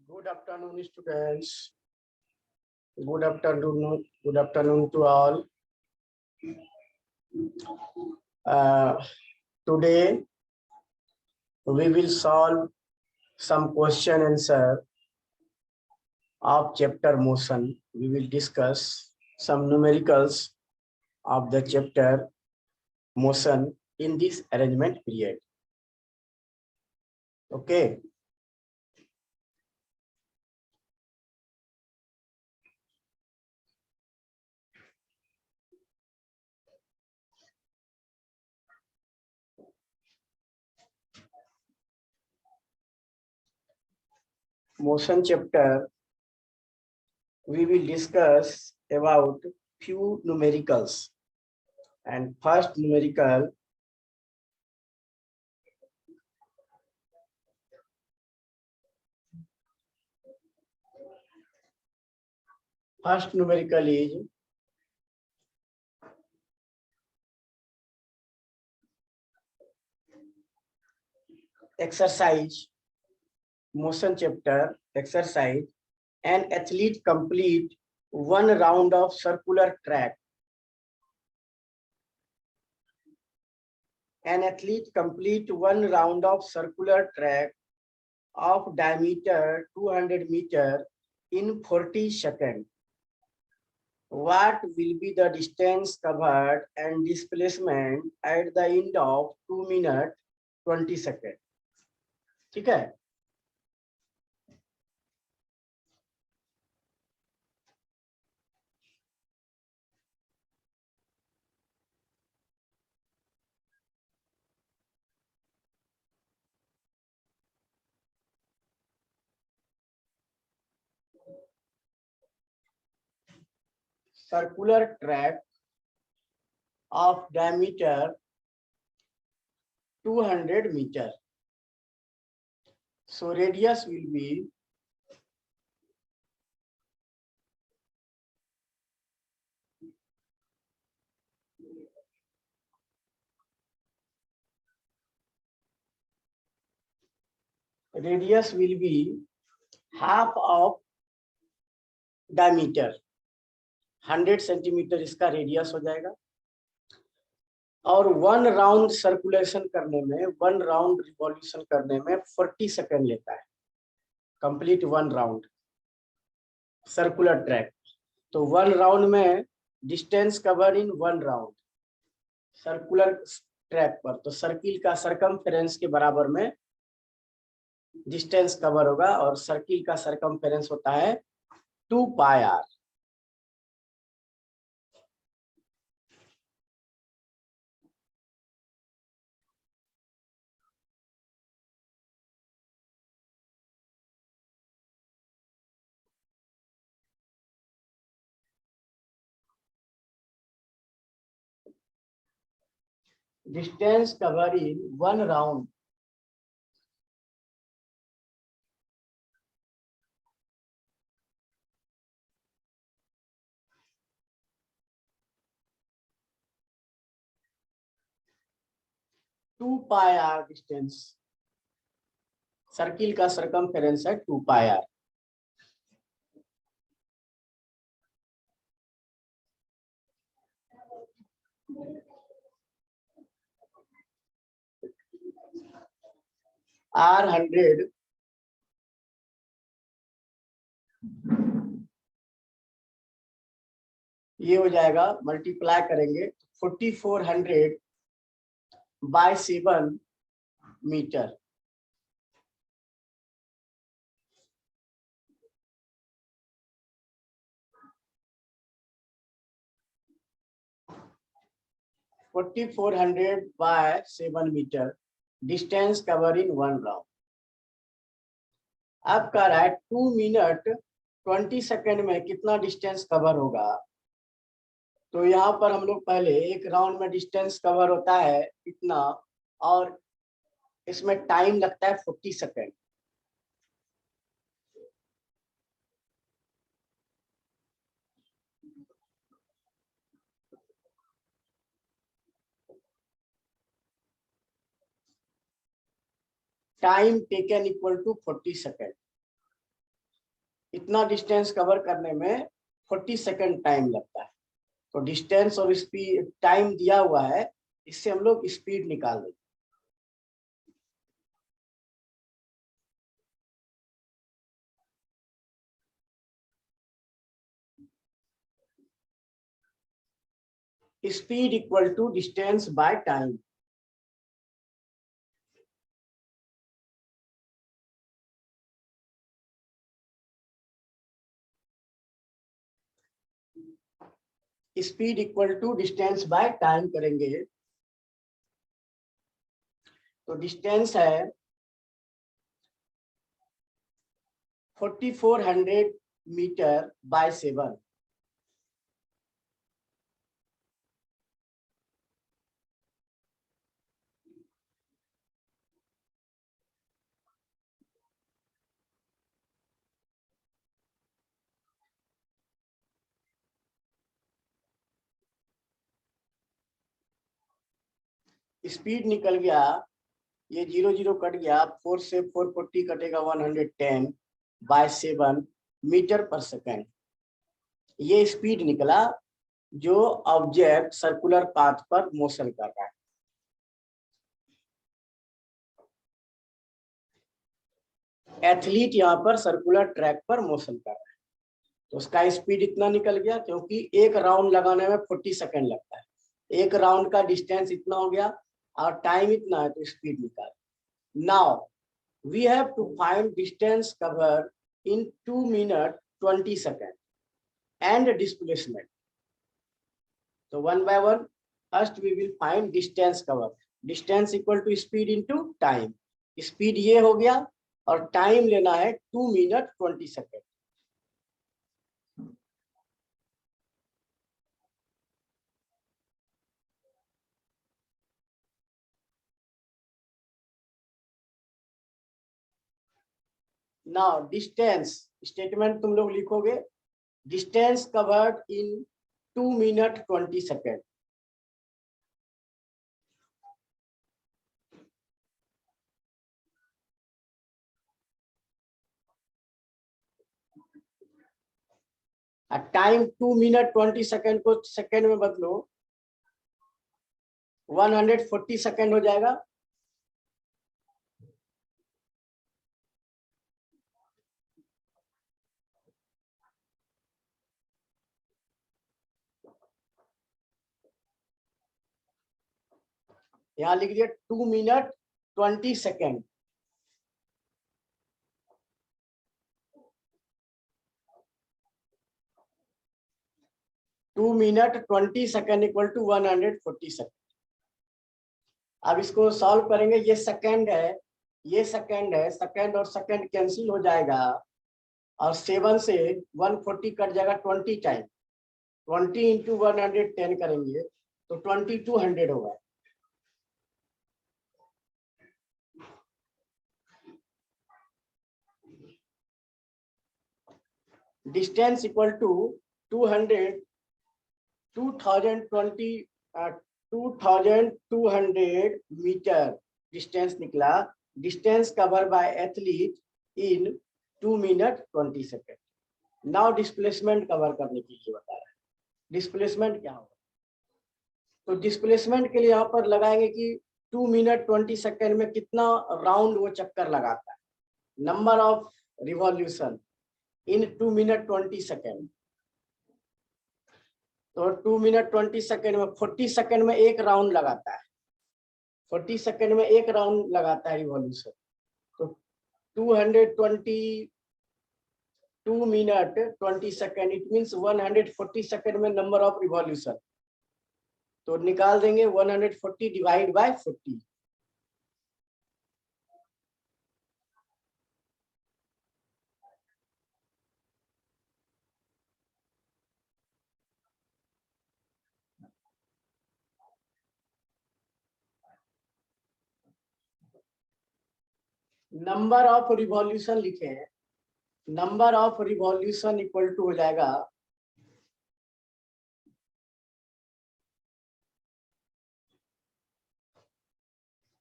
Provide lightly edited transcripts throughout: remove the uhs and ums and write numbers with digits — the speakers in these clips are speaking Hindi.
Good afternoon, students. Good afternoon. Good afternoon to all. Uh, Today we will solve some question answer of chapter motion. We will discuss some numericals of the chapter motion in this arrangement period. Okay. Motion chapter, we will discuss about few numericals. And first numerical, is exercise, motion chapter, exercise. An athlete complete one round of circular track. An athlete complete one round of circular track of diameter 200 meter in 40 seconds. What will be the distance covered and displacement at the end of 2 minutes 20 seconds? ठीक है? Circular track of diameter 200 meter. So radius will be half of diameter. 100 centimetre इसका रेडियस हो जाएगा और वन राउंड सर्कुलेशन करने में, वन राउंड रिवॉल्यूशन करने में 40 सेकंड लेता है, complete one round circular track. तो वन राउंड में distance cover in one round circular track पर, तो सर्किल का सरकमफेरेंस के बराबर में डिस्टेंस कवर होगा और सर्किल का सरकमफेरेंस होता है 2 pi R. Distance covered in one round two pi R distance, circle का सरकमफेरेंस है 2 पाई आर. आर 100 ये हो जाएगा, मल्टीप्लाई करेंगे 4400 by 7 metre. Forty 400 by 7 metre distance cover in one round. अब कह रहा है 2 मिनट 20 सेकंड में कितना डिस्टेंस कवर होगा. तो यहाँ पर हम लोग पहले एक राउंड में डिस्टेंस कवर होता है इतना और इसमें टाइम लगता है 40 second. Time taken equal to 40 second. इतना डिस्टेंस कवर करने में 40 सेकंड टाइम लगता है। तो डिस्टेंस और स्पीड टाइम दिया हुआ है, इससे हम लोग स्पीड निकाल देंगे। Speed equal to distance by time. Speed equal to distance by time करेंगे तो डिस्टेंस है 4400 मीटर बाय 7। स्पीड निकल गया, ये 0 0 कट गया, 4 से 440 कटेगा 110 बाय 7 मीटर पर सेकेंड। ये स्पीड निकला जो ऑब्जेक्ट सर्कुलर पाथ पर मोशन कर रहा है। एथलीट यहाँ पर सर्कुलर ट्रैक पर मोशन कर रहा है, तो उसका स्पीड इतना निकल गया, क्योंकि एक राउंड लगाने में 40 सेकंड लगता है। एक राउंड का डिस्टेंस इतना हो गया और टाइम इतना है, तो स्पीड निकाल। Now we have to find distance cover in 2 minute 20 second and displacement. तो one by one, first we will find distance cover. Distance equal to speed into time. Speed ये हो गया और टाइम लेना है 2 मिनट 20 सेकंड। नाउ डिस्टेंस स्टेटमेंट तुम लोग लिखोगे, distance covered in 2 minute 20 second. Time 2 minute 20 second को सेकंड में बदलो, 140 सेकंड हो जाएगा। यहाँ लिख दिया 2 minute 20 second. Two minute 20 second equal to 140 second. अब इसको सॉल्व करेंगे, ये सेकंड है, ये सेकंड है, सेकंड और सेकंड कैंसिल हो जाएगा और 7 से 140 कट जाएगा 20 टाइम। 20 इंटू 110 करेंगे तो 2200 होगा। Distance equal to 2200 meter distance निकला। Distance cover by athlete in 2 minute 20 second. Now displacement cover करने के लिए बता रहा है। डिस्प्लेसमेंट क्या होगा, तो डिस्प्लेसमेंट के लिए यहाँ पर लगाएंगे कि 2 मिनट 20 सेकेंड में कितना राउंड वो चक्कर लगाता है, number of revolution in 2 minute 20 second. तो 2 मिनट 20 सेकेंड में 40 सेकेंड में एक राउंड लगाता है, 40 सेकेंड में एक राउंड लगाता है रिवॉल्यूशन। तो 2 minute 20 second, it means 140 second में नंबर ऑफ रिवॉल्यूशन। तो निकाल देंगे 140 divide by 40। Number of revolution लिखे हैं, number of revolution equal to हो जाएगा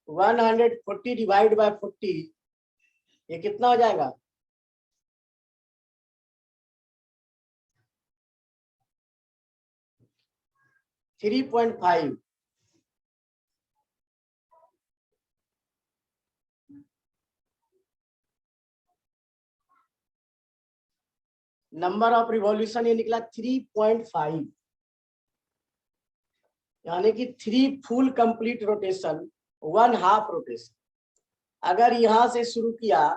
140 डिवाइड बाय 40। ये कितना हो जाएगा, 3.5 नंबर ऑफ रिवॉल्यूशन ये निकला 3.5, यानी कि 3 full complete rotation 1 half rotation. अगर यहां से शुरू किया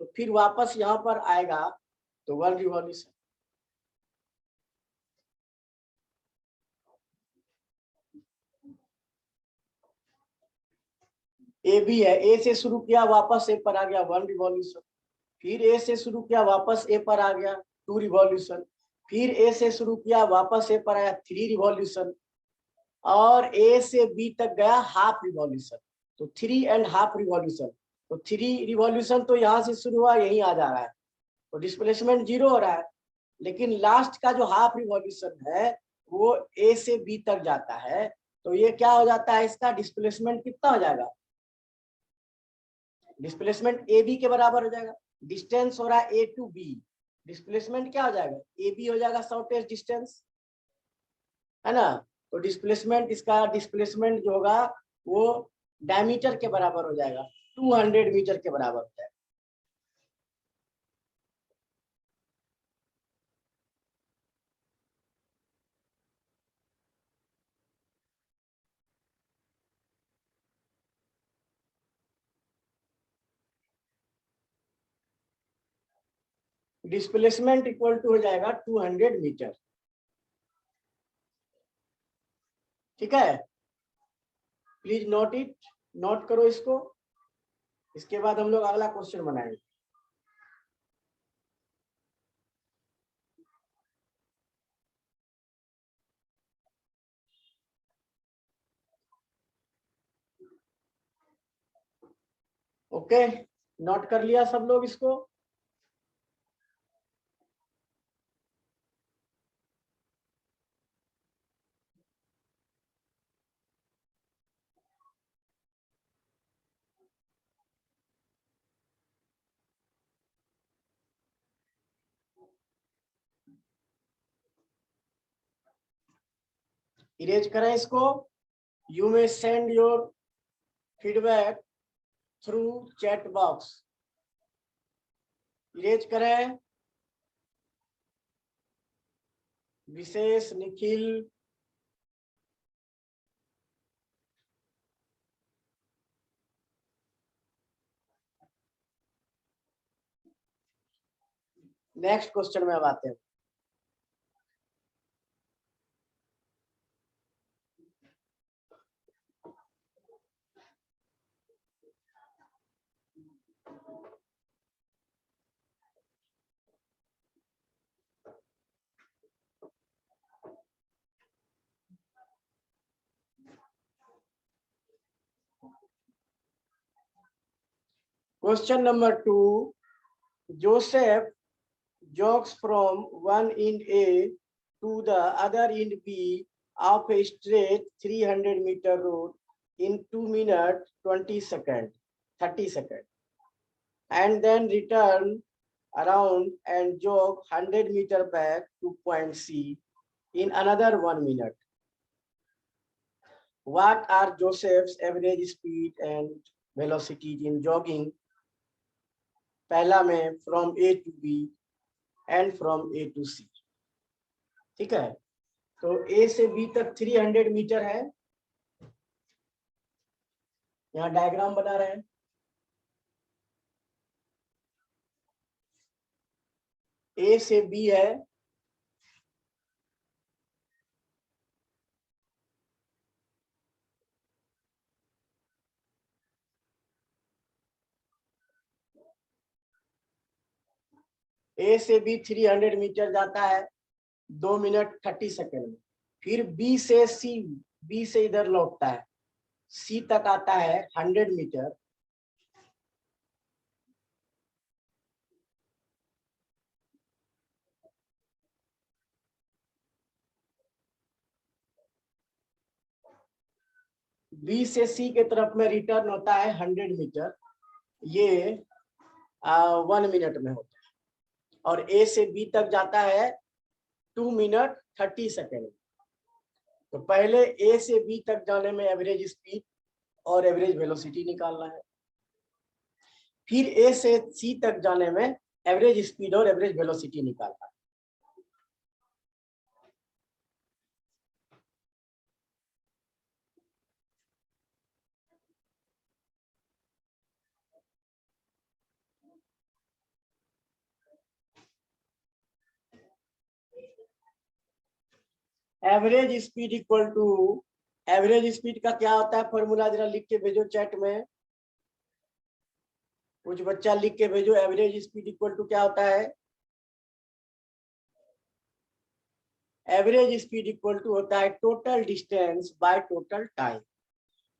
तो फिर वापस यहां पर आएगा तो 1 रिवॉल्यूशन। ए भी है, ए से शुरू किया वापस ए पर आ गया 1 रिवॉल्यूशन, फिर ए से शुरू किया वापस ए पर आ गया 2 रिवॉल्यूशन, फिर ए से शुरू किया वापस ए पर आया 3 रिवॉल्यूशन, और ए से बी तक गया हाफ रिवॉल्यूशन, तो 3.5 रिवॉल्यूशन। तो 3 रिवॉल्यूशन तो यहाँ से शुरू हुआ यहीं आ जा रहा है, तो डिस्प्लेसमेंट 0 हो रहा है। लेकिन लास्ट का जो हाफ रिवॉल्यूशन है वो ए से बी तक जाता है, तो ये क्या हो जाता है, इसका डिस्प्लेसमेंट कितना हो जाएगा, डिस्प्लेसमेंट ए बी के बराबर हो जाएगा। डिस्टेंस हो रहा है ए टू बी, डिस्प्लेसमेंट क्या हो जाएगा, ए बी हो जाएगा शॉर्टेस्ट डिस्टेंस, है ना। तो डिस्प्लेसमेंट, इसका डिस्प्लेसमेंट जो होगा वो डायमीटर के बराबर हो जाएगा, 200 मीटर के बराबर हो जाएगा। डिस्प्लेसमेंट इक्वल टू हो जाएगा 200 मीटर। ठीक है, प्लीज नोट इट, नोट करो इसको। इसके बाद हम लोग अगला क्वेश्चन बनाएंगे। ओके, नोट कर लिया सब लोग इसको। इरेज करें इसको। You may send your feedback through chat box. Erase करें। विशेष, निखिल, नेक्स्ट क्वेश्चन में अब आते हैं। Question number 2. Joseph jogs from one end A to the other end B of a straight 300-meter road in 2 minutes 20 seconds, 30 seconds, and then return around and jog 100 meters back to point C in another 1 minute. What are Joseph's average speed and velocity in jogging? पहला में from A to B and from A to C. ठीक है, तो ए से बी तक 300 मीटर है। यहाँ डायग्राम बना रहे हैं। ए से बी है, ए से बी 300 मीटर जाता है 2 मिनट 30 सेकेंड में। फिर बी से सी, बी से इधर लौटता है, सी तक आता है 100 मीटर। बी से सी के तरफ में रिटर्न होता है 100 मीटर, ये 1 मिनट में होता है। और ए से बी तक जाता है 2 मिनट 30 सेकेंड। तो पहले ए से बी तक जाने में एवरेज स्पीड और एवरेज वेलोसिटी निकालना है, फिर ए से सी तक जाने में एवरेज स्पीड और एवरेज वेलोसिटी निकालना है। Average speed equal to, average speed का क्या होता है फॉर्मूला, जरा लिख के भेजो चैट में, कुछ बच्चा लिख के भेजो। एवरेज स्पीड इक्वल टू क्या होता है? एवरेज स्पीड इक्वल टू होता है total distance by total time.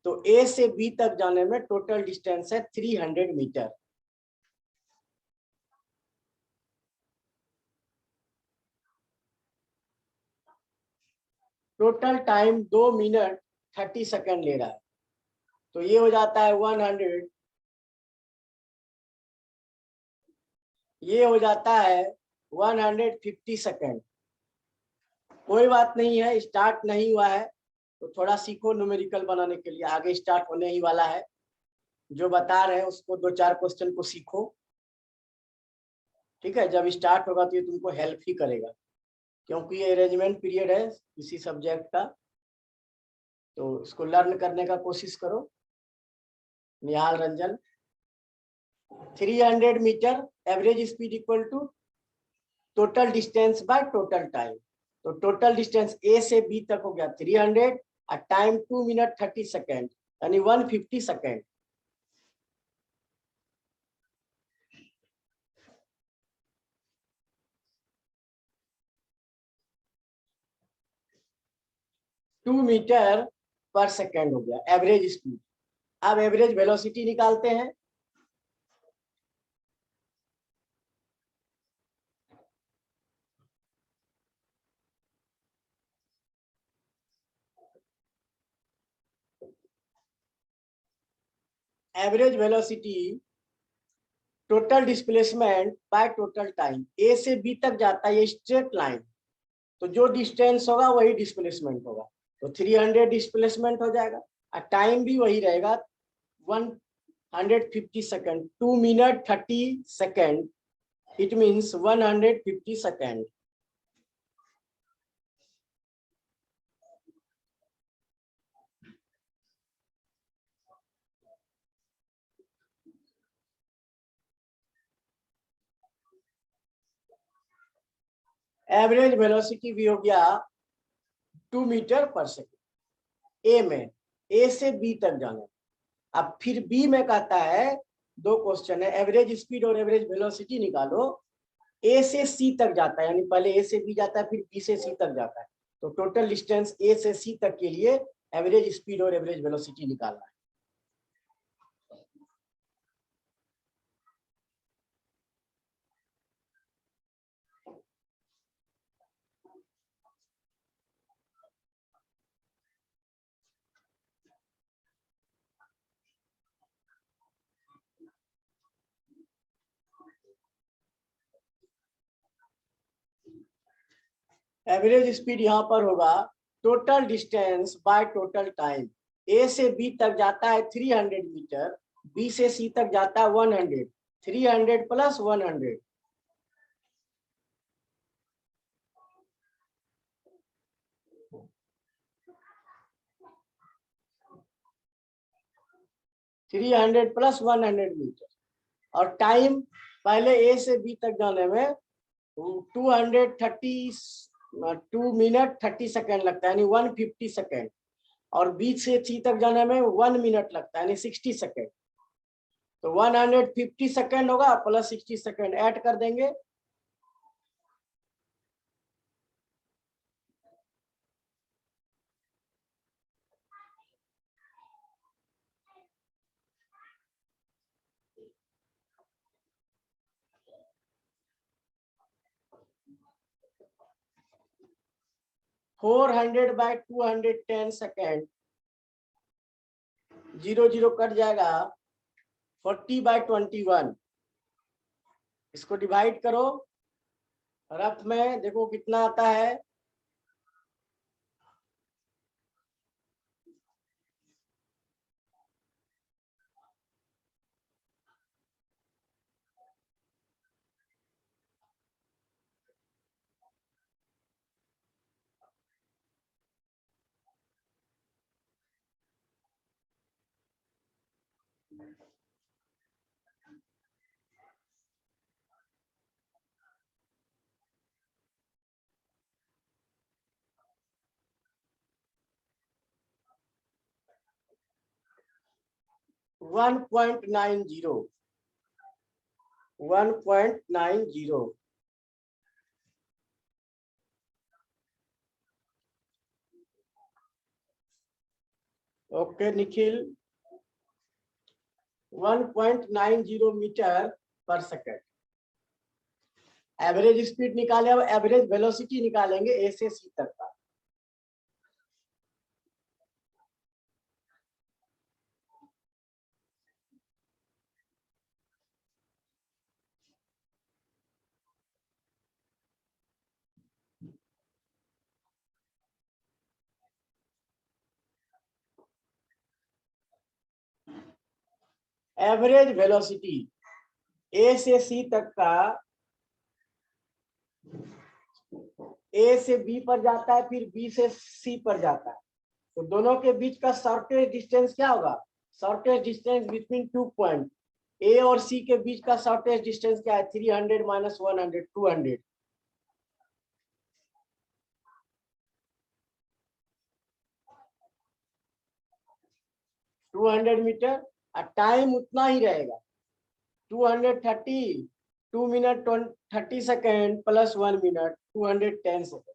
तो ए से बी तक जाने में टोटल डिस्टेंस है 300 metre. Total time 2 minute 30 second ले रहा है, तो ये हो जाता है 100, ये हो जाता है 150 सेकंड। कोई बात नहीं है, स्टार्ट नहीं हुआ है तो थोड़ा सीखो न्यूमेरिकल बनाने के लिए, आगे स्टार्ट होने ही वाला है। जो बता रहे हैं उसको 2-4 क्वेश्चन को सीखो, ठीक है। जब स्टार्ट होगा तो ये तुमको हेल्प ही करेगा, क्योंकि ये अरेंजमेंट पीरियड है किसी सब्जेक्ट का, तो इसको लर्न करने का कोशिश करो। Nihal Ranjan, 300 meter average speed equal to total distance by total time. तो टोटल डिस्टेंस ए से बी तक हो गया 300 और टाइम 2 मिनट 30 सेकेंड, यानी 150 second. Two meter per second हो गया एवरेज स्पीड। अब एवरेज वेलोसिटी निकालते हैं। Average velocity total displacement by total time. A से बी तक जाता है ये स्ट्रेट लाइन, तो जो डिस्टेंस होगा वही डिस्प्लेसमेंट होगा, तो 300 डिस्प्लेसमेंट हो जाएगा और टाइम भी वही रहेगा 150 second. 2 minute 30 second, it means 150 second. Average velocity भी हो गया 2 मीटर पर सेकेंड ए में, ए से बी तक जाना। अब फिर बी में कहता है, दो क्वेश्चन है, एवरेज स्पीड और एवरेज वेलोसिटी निकालो। ए से सी तक जाता है, यानी पहले ए से बी जाता है फिर बी से सी तक जाता है, तो टोटल डिस्टेंस ए से सी तक के लिए एवरेज स्पीड और एवरेज वेलोसिटी निकालना है। एवरेज स्पीड यहाँ पर होगा total distance by total time. A से बी तक जाता है 300 मीटर, बी से सी तक जाता है 100, 300 plus 100। Three hundred plus 100 metre, और टाइम पहले ए से बी तक जाने में 2 मिनट 30 सेकेंड लगता है, यानी 150 सेकेंड, और बी से सी तक जाने में 1 मिनट लगता है, यानी 60 सेकेंड। तो 150 सेकेंड होगा प्लस 60 सेकेंड ऐड कर देंगे। फोर 400/210 सेकेंड, 0 कट जाएगा, 40/21। इसको डिवाइड करो, रफ में देखो कितना आता है, 1.90 1.90 okay Nikhil 1.90 metre per second. Average speed निकाले, अब एवरेज वेलोसिटी निकालेंगे ए से सी तक का। एवरेज वेलोसिटी ए से सी तक का, ए से बी पर जाता है, फिर बी से सी पर जाता है, तो दोनों के बीच का शॉर्टेस्ट डिस्टेंस क्या होगा? Shortest distance between 2 point A और सी के बीच का शॉर्टेस्ट डिस्टेंस क्या है? 300 माइनस 100 200। टू 200 मीटर, और टाइम उतना ही रहेगा 230, 2 minute 30 second plus 1 minute 210 second.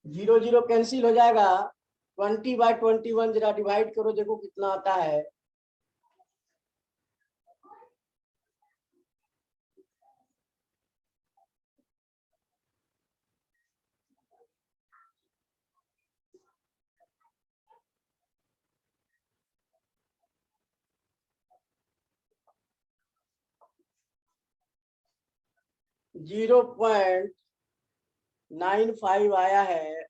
Zero zero cancel हो जाएगा, 20/21 जरा डिवाइड करो, देखो कितना आता है। जीरो 0.95 आया है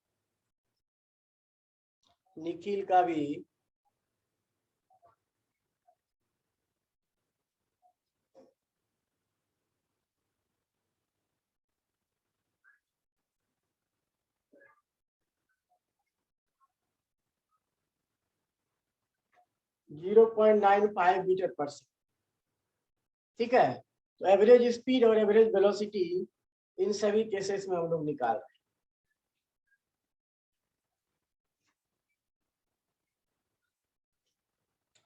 निखिल का भी। Zero 0.95 metre per second. ठीक है, तो एवरेज स्पीड और एवरेज वेलोसिटी इन सभी केसेस में हम लोग निकाल रहे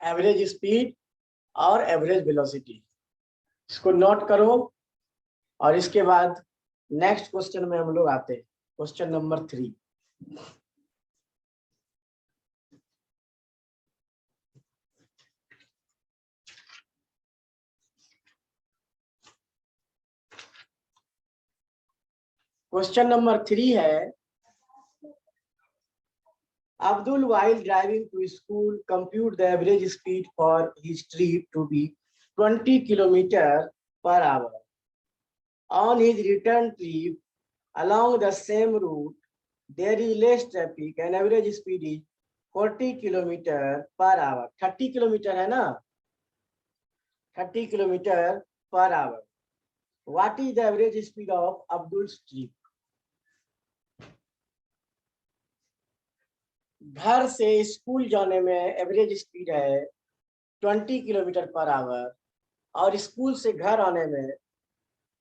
हैं। एवरेज स्पीड और एवरेज वेलोसिटी, इसको नोट करो, और इसके बाद नेक्स्ट क्वेश्चन में हम लोग आते हैं, क्वेश्चन नंबर 3। क्वेश्चन नंबर 3 है, Abdul, while driving to school, compute the average speed for his trip to be 20 kilometer per hour. On his return trip along the same route, there is less traffic and average speed is 40 kilometer per hour. 30 kilometre है ना, 30 kilometer per hour. What is the average speed of Abdul's trip? घर से स्कूल जाने में एवरेज स्पीड है 20 किलोमीटर पर आवर, और स्कूल से घर आने में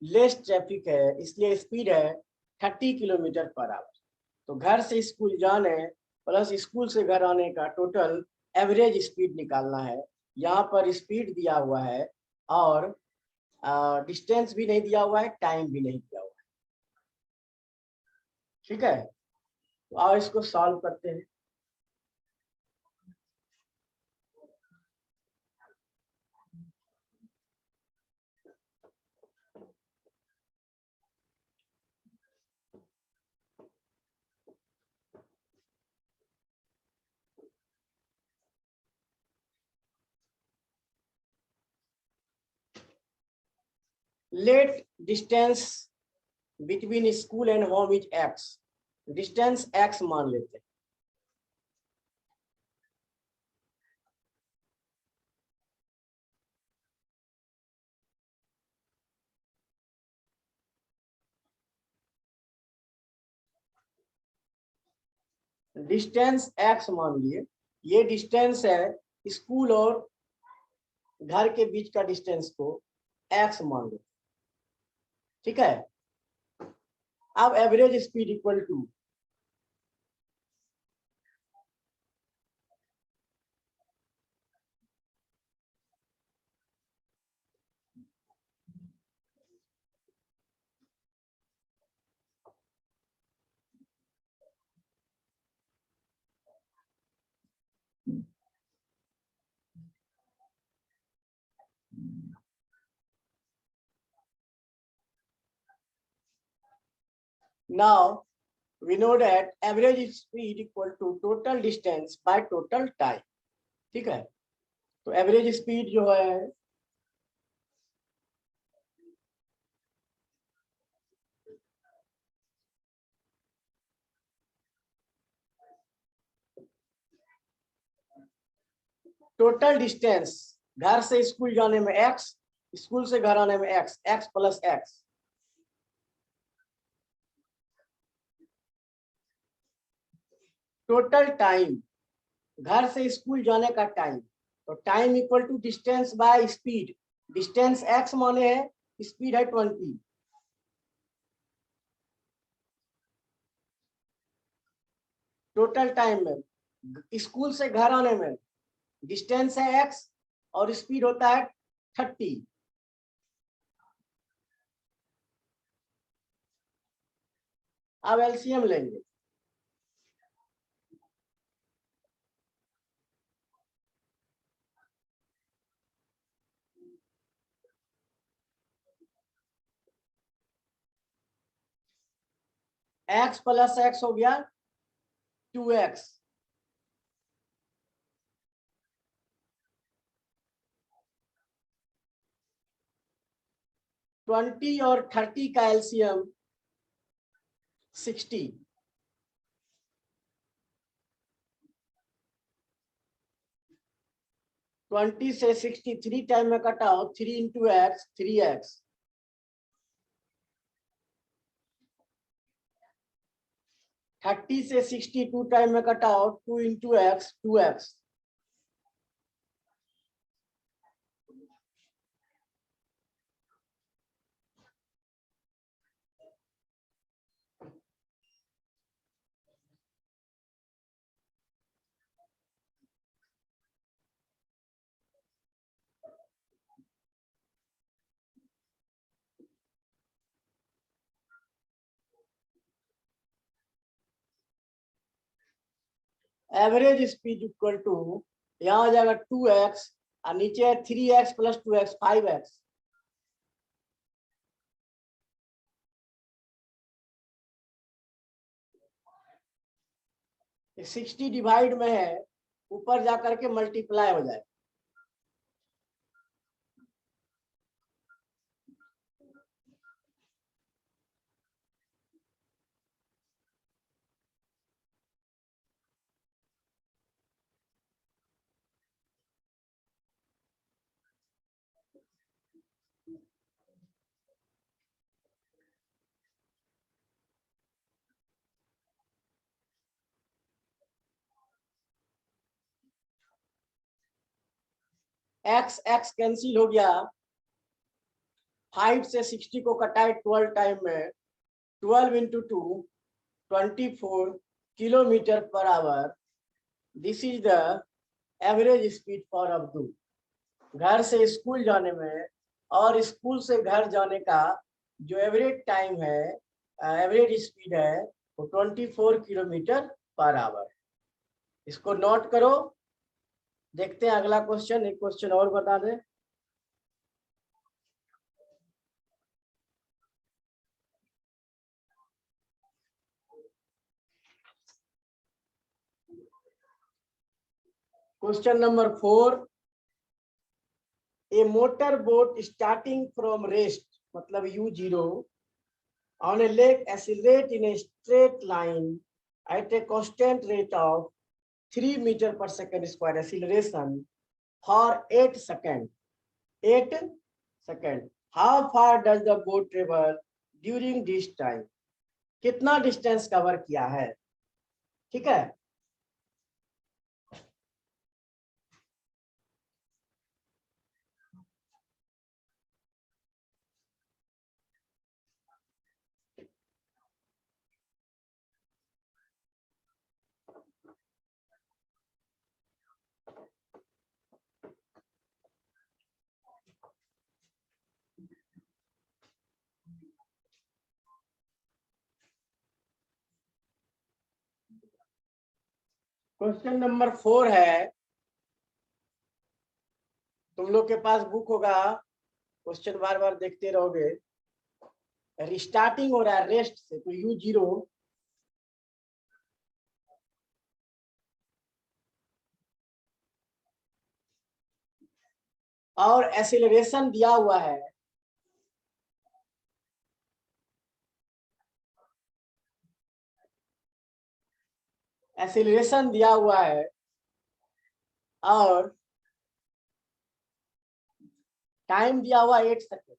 लेस ट्रैफिक है, इसलिए स्पीड है 30 किलोमीटर पर आवर। तो घर से स्कूल जाने प्लस स्कूल से घर आने का टोटल एवरेज स्पीड निकालना है। यहाँ पर स्पीड दिया हुआ है और डिस्टेंस भी नहीं दिया हुआ है, टाइम भी नहीं दिया हुआ है। ठीक है, तो आओ इसको सॉल्व करते हैं। Let distance between school and home is x, distance x मान लेते हैं। डिस्टेंस x मान लिए, ये डिस्टेंस है स्कूल और घर के बीच का डिस्टेंस को x मान लो, ठीक है। अब average speed equal to now we know that average speed equal to total distance by total time, ठीक है। तो एवरेज स्पीड जो है टोटल डिस्टेंस घर से स्कूल जाने में x, स्कूल से घर आने में x, x plus x, total time घर से स्कूल जाने का टाइम, तो time equal to distance by speed, distance x माने है, स्पीड है 20, टोटल टाइम में स्कूल से घर आने में डिस्टेंस है x और स्पीड होता है 30, अब एलसीएम लेंगे। x प्लस x हो गया 2x, ट्वेंटी और 30 का एलसीएम 60, 20 से 60 3 टाइम में कटाओ, 3 इंटू एक्स 3x, 30 से 60 2 टाइम में कटाओ, 2 into x 2x, average speed equal to यहाँ हो जाएगा 2x और नीचे है 3x प्लस 2x 5x, ये 60 डिवाइड में है, ऊपर जाकर के मल्टीप्लाई हो जाए, x x कैंसिल हो गया, 5 से 60 को कटाए 12 टाइम में, 12 into 2 24 kilometre per hour, this is the average speed for Abdul. घर से स्कूल जाने में और स्कूल से घर जाने का जो एवरेज टाइम है, एवरेज स्पीड है वो 24 किलोमीटर पर आवर। इसको नोट करो, देखते हैं अगला क्वेश्चन। एक क्वेश्चन और बता दें। Question number 4, A motor boat starting from rest मतलब U0 on a lake accelerate in a straight line at a constant rate of 3 meter per second square acceleration for 8 seconds. 8 seconds. How far does the boat travel during this time? कितना डिस्टेंस कवर किया है, ठीक है। क्वेश्चन नंबर 4 है, तुम लोग के पास बुक होगा, क्वेश्चन बार बार देखते रहोगे। रिस्टार्टिंग हो रहा है रेस्ट से, तो u0 और एक्सीलरेशन दिया हुआ है एक्सीलरेशन दिया हुआ है और टाइम दिया हुआ 8 सेकेंड।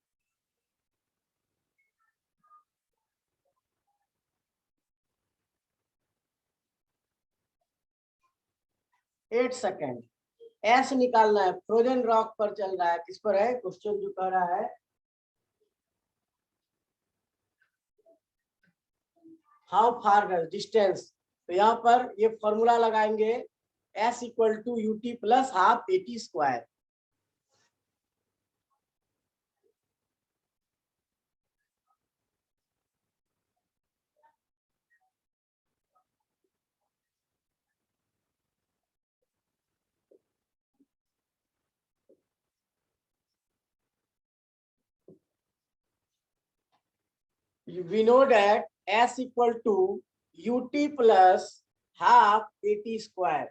8 सेकेंड एस निकालना है। फ्रोजन रॉक पर चल रहा है, किस पर है क्वेश्चन जो कह रहा है, हाउ फार डिस्टेंस। तो यहाँ पर ये फॉर्मूला लगाएंगे, S equal to U T plus half A T square. We know that s equal to ut plus half at square.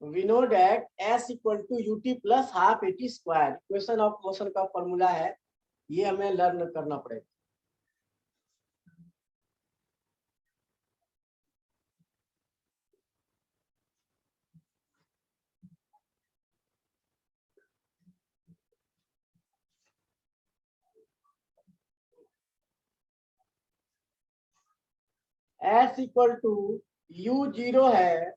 We know that s equal to ut plus half at square. Equation of motion का फॉर्मूला है, ये हमें लर्न करना पड़ेगा। s इक्वल टू u0 है,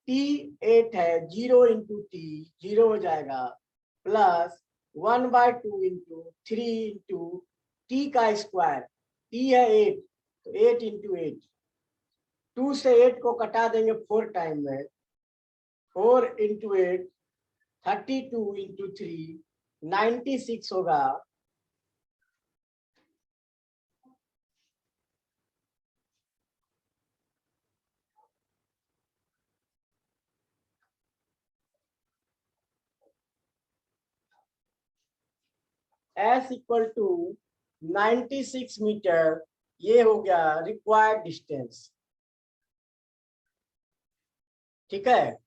t8 है, 0 इंटू टी 0 हो जाएगा, प्लस 1/2 इंटू 3 इंटू टी का स्क्वायर, टी है 8, तो 8 इंटू 8, 2 से 8 को कटा देंगे 4 टाइम में, 4 इंटू 8 32 इंटू 3 96 होगा। s इक्वल टू 96 मीटर, ये हो गया रिक्वायर्ड डिस्टेंस। ठीक है,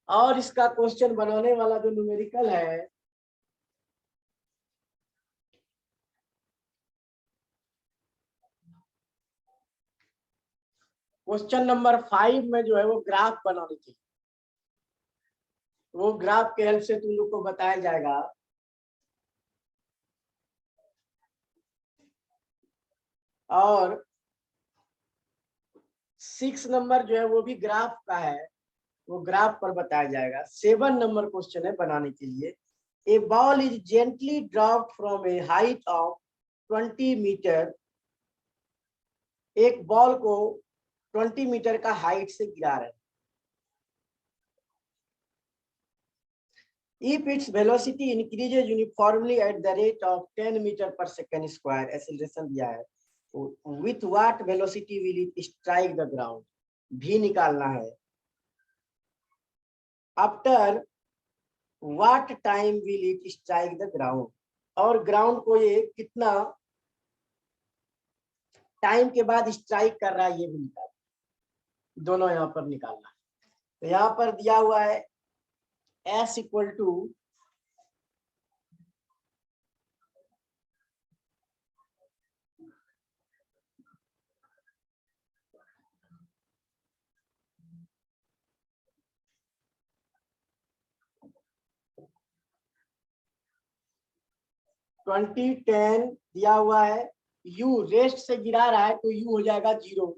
और इसका क्वेश्चन बनाने वाला जो न्यूमेरिकल है, क्वेश्चन नंबर 5 में जो है वो ग्राफ बनानी थी, वो ग्राफ के हेल्प से तुम लोग को बताया जाएगा। और 6 नंबर जो है वो भी ग्राफ का है, वो ग्राफ पर बताया जाएगा। 7 नंबर क्वेश्चन है बनाने के लिए, a ball is gently dropped from a height of 20 meter. एक बॉल को 20 मीटर का हाइट से गिरा रहे हैं। If its velocity increases uniformly at the rate of 10 meter per second square, acceleration दिया है, with what velocity will it strike the ground? भी निकालना है। After what time will it strike the ground? और ग्राउंड को ये कितना टाइम के बाद स्ट्राइक कर रहा है, ये भी निकालना, दोनों यहाँ पर निकालना है। तो यहाँ पर दिया हुआ है s इक्वल टू 20 10 दिया हुआ है, u रेस्ट से गिरा रहा है तो u हो जाएगा 0।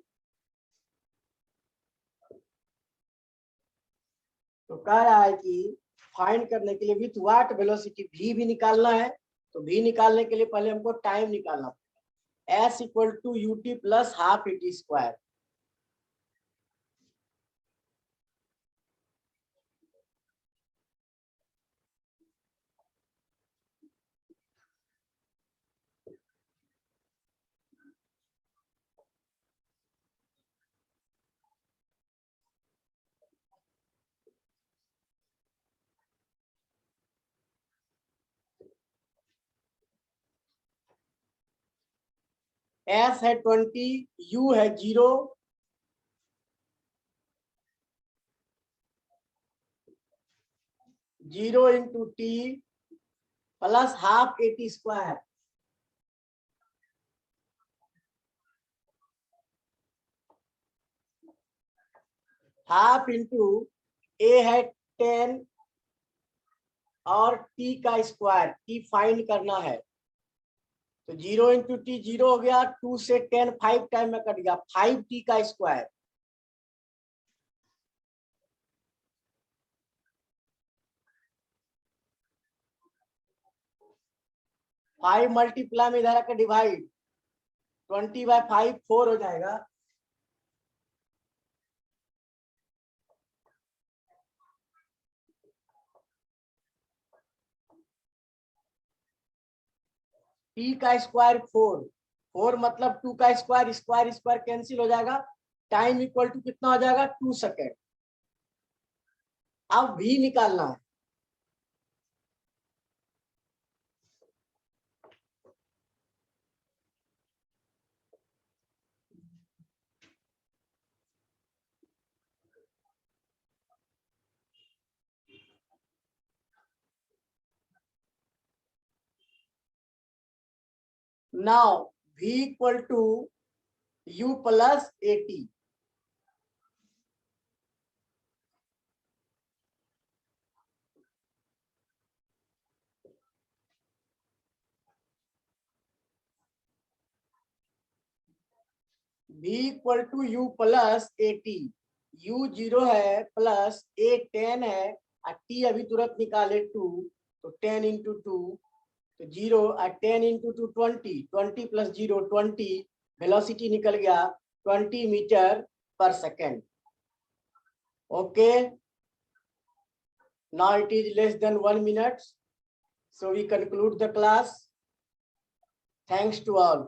तो कह रहा है कि फाइंड करने के लिए विथ व्हाट वेलोसिटी v भी निकालना है, तो v निकालने के लिए पहले हमको टाइम निकालना पड़ेगा। s equal to U T plus half A T square. S है 20, U है 0, zero into t plus half AT square, half into a है 10 और टी का स्क्वायर, टी फाइंड करना है। तो 0 इंटू टी 0 हो गया, 2 से 10 5 टाइम में कट गया, 5t का स्क्वायर। फाइव मल्टीप्लाई में इधर आकर डिवाइड, 20/5 4 हो जाएगा। टी का स्क्वायर 4, 4 मतलब 2 का स्क्वायर, स्क्वायर स्क्वायर कैंसिल हो जाएगा, टाइम इक्वल टू कितना हो जाएगा 2 सेकेंड। अब भी निकालना है। Now v equal to u plus AT, v equal to u plus AT, u 0 है प्लस a 10 है और t अभी तुरंत निकाले 2, तो 10 इंटू 2 तो 0 और 10 इंटू 2 20, 20 प्लस 0 20, वेलोसिटी निकल गया 20 metre per second. Okay, now it is less than 1 minute, so we conclude the class. Thanks to all.